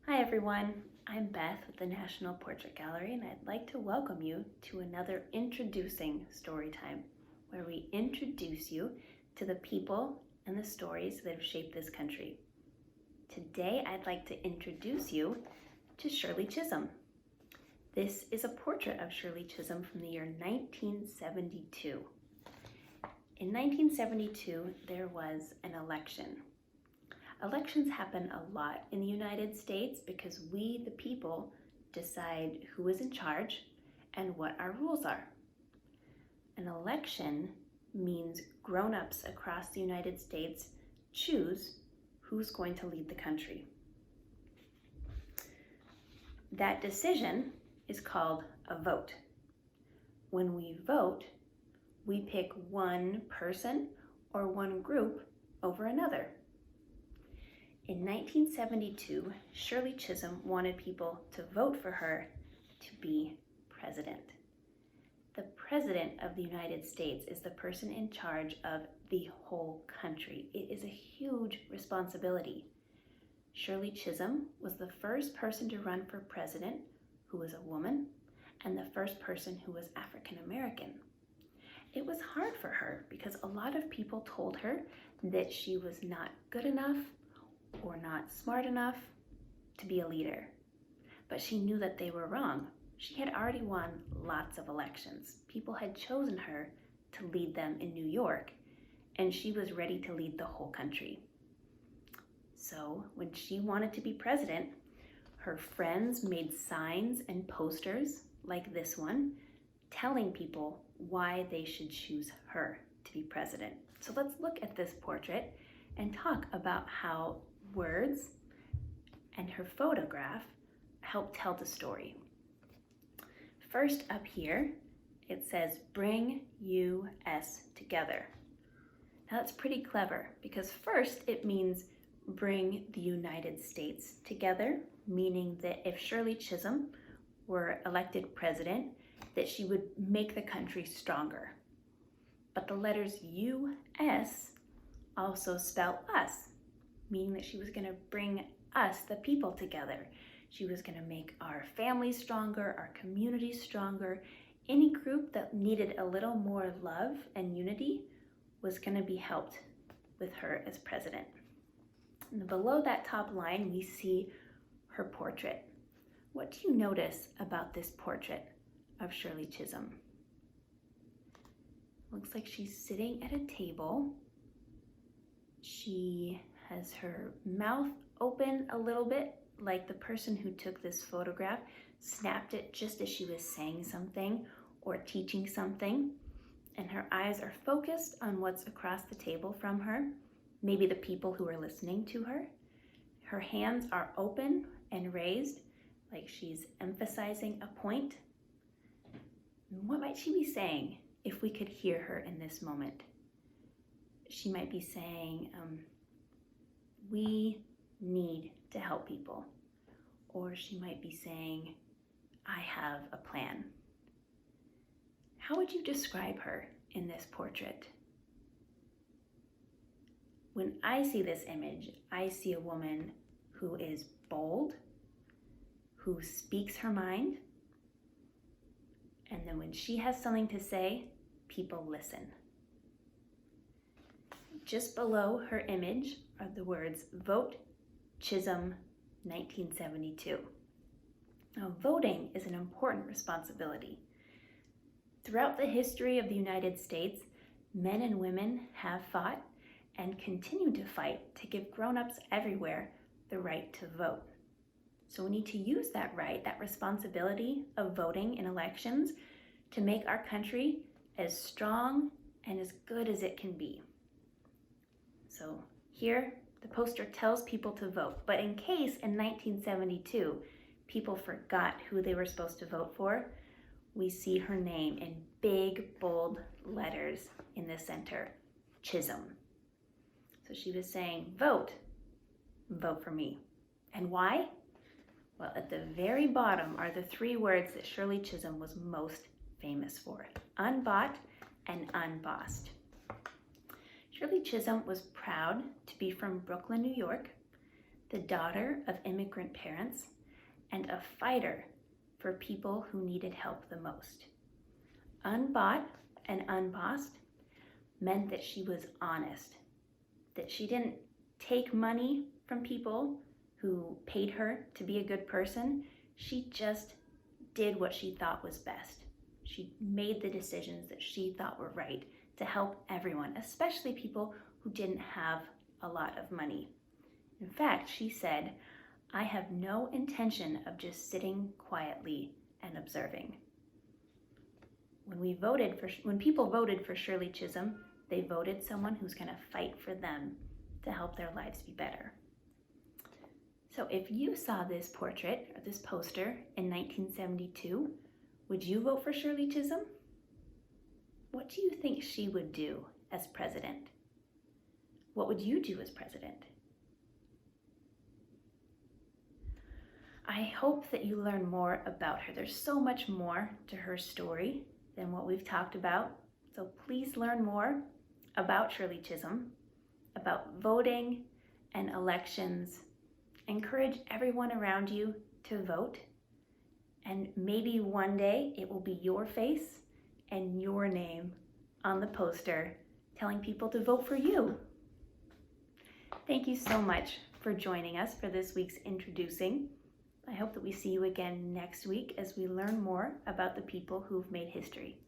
Hi everyone, I'm Beth with the National Portrait Gallery and I'd like to welcome you to another introducing story time where we introduce you to the people and the stories that have shaped this country. Today I'd like to introduce you to Shirley Chisholm. This is a portrait of Shirley Chisholm from the year 1972. In 1972 there was an election. Elections happen a lot in the United States because we, the people, decide who is in charge and what our rules are. An election means grown-ups across the United States choose who's going to lead the country. That decision is called a vote. When we vote, we pick one person or one group over another. In 1972, Shirley Chisholm wanted people to vote for her to be president. The president of the United States is the person in charge of the whole country. It is a huge responsibility. Shirley Chisholm was the first person to run for president who was a woman and the first person who was African American. It was hard for her because a lot of people told her that she was not good enough or not smart enough to be a leader. But she knew that they were wrong. She had already won lots of elections. People had chosen her to lead them in New York, and she was ready to lead the whole country. So when she wanted to be president, her friends made signs and posters like this one, telling people why they should choose her to be president. So let's look at this portrait and talk about how words and her photograph help tell the story. First up here, it says, "Bring U.S. together." Now that's pretty clever because first it means bring the United States together, meaning that if Shirley Chisholm were elected president, that she would make the country stronger. But the letters U.S. also spell us, meaning that she was going to bring us, the people, together. She was going to make our families stronger, our communities stronger. Any group that needed a little more love and unity was going to be helped with her as president. And below that top line, we see her portrait. What do you notice about this portrait of Shirley Chisholm? Looks like she's sitting at a table. She has her mouth open a little bit, like the person who took this photograph snapped it just as she was saying something or teaching something. And her eyes are focused on what's across the table from her, maybe the people who are listening to her. Her hands are open and raised, like she's emphasizing a point. What might she be saying if we could hear her in this moment? She might be saying, we need to help people. Or she might be saying, I have a plan. How would you describe her in this portrait? When I see this image, I see a woman who is bold, who speaks her mind, and then when she has something to say, people listen. Just below her image are the words, "Vote Chisholm 1972. Now, voting is an important responsibility. Throughout the history of the United States, men and women have fought and continue to fight to give grown-ups everywhere the right to vote. So we need to use that right, that responsibility of voting in elections to make our country as strong and as good as it can be. So here, the poster tells people to vote, but in case in 1972 people forgot who they were supposed to vote for, we see her name in big, bold letters in the center, Chisholm. So she was saying, vote for me. And why? Well, at the very bottom are the three words that Shirley Chisholm was most famous for, unbought and unbossed. Shirley Chisholm was proud to be from Brooklyn, New York. the daughter of immigrant parents, and a fighter for people who needed help the most. Unbought and unbossed meant that she was honest, that she didn't take money from people who paid her to be a good person. She just did what she thought was best. She made the decisions that she thought were right to help everyone, especially people who didn't have a lot of money. In fact, she said, "I have no intention of just sitting quietly and observing." When people voted for Shirley Chisholm, they voted someone who's going to fight for them to help their lives be better. So if you saw this portrait or this poster in 1972, would you vote for Shirley Chisholm? What do you think she would do as president? What would you do as president? I hope that you learn more about her. There's so much more to her story than what we've talked about. So please learn more about Shirley Chisholm, about voting and elections. Encourage everyone around you to vote. And maybe one day it will be your face and your name on the poster telling people to vote for you. Thank you so much for joining us for this week's Introducing. I hope that we see you again next week as we learn more about the people who've made history.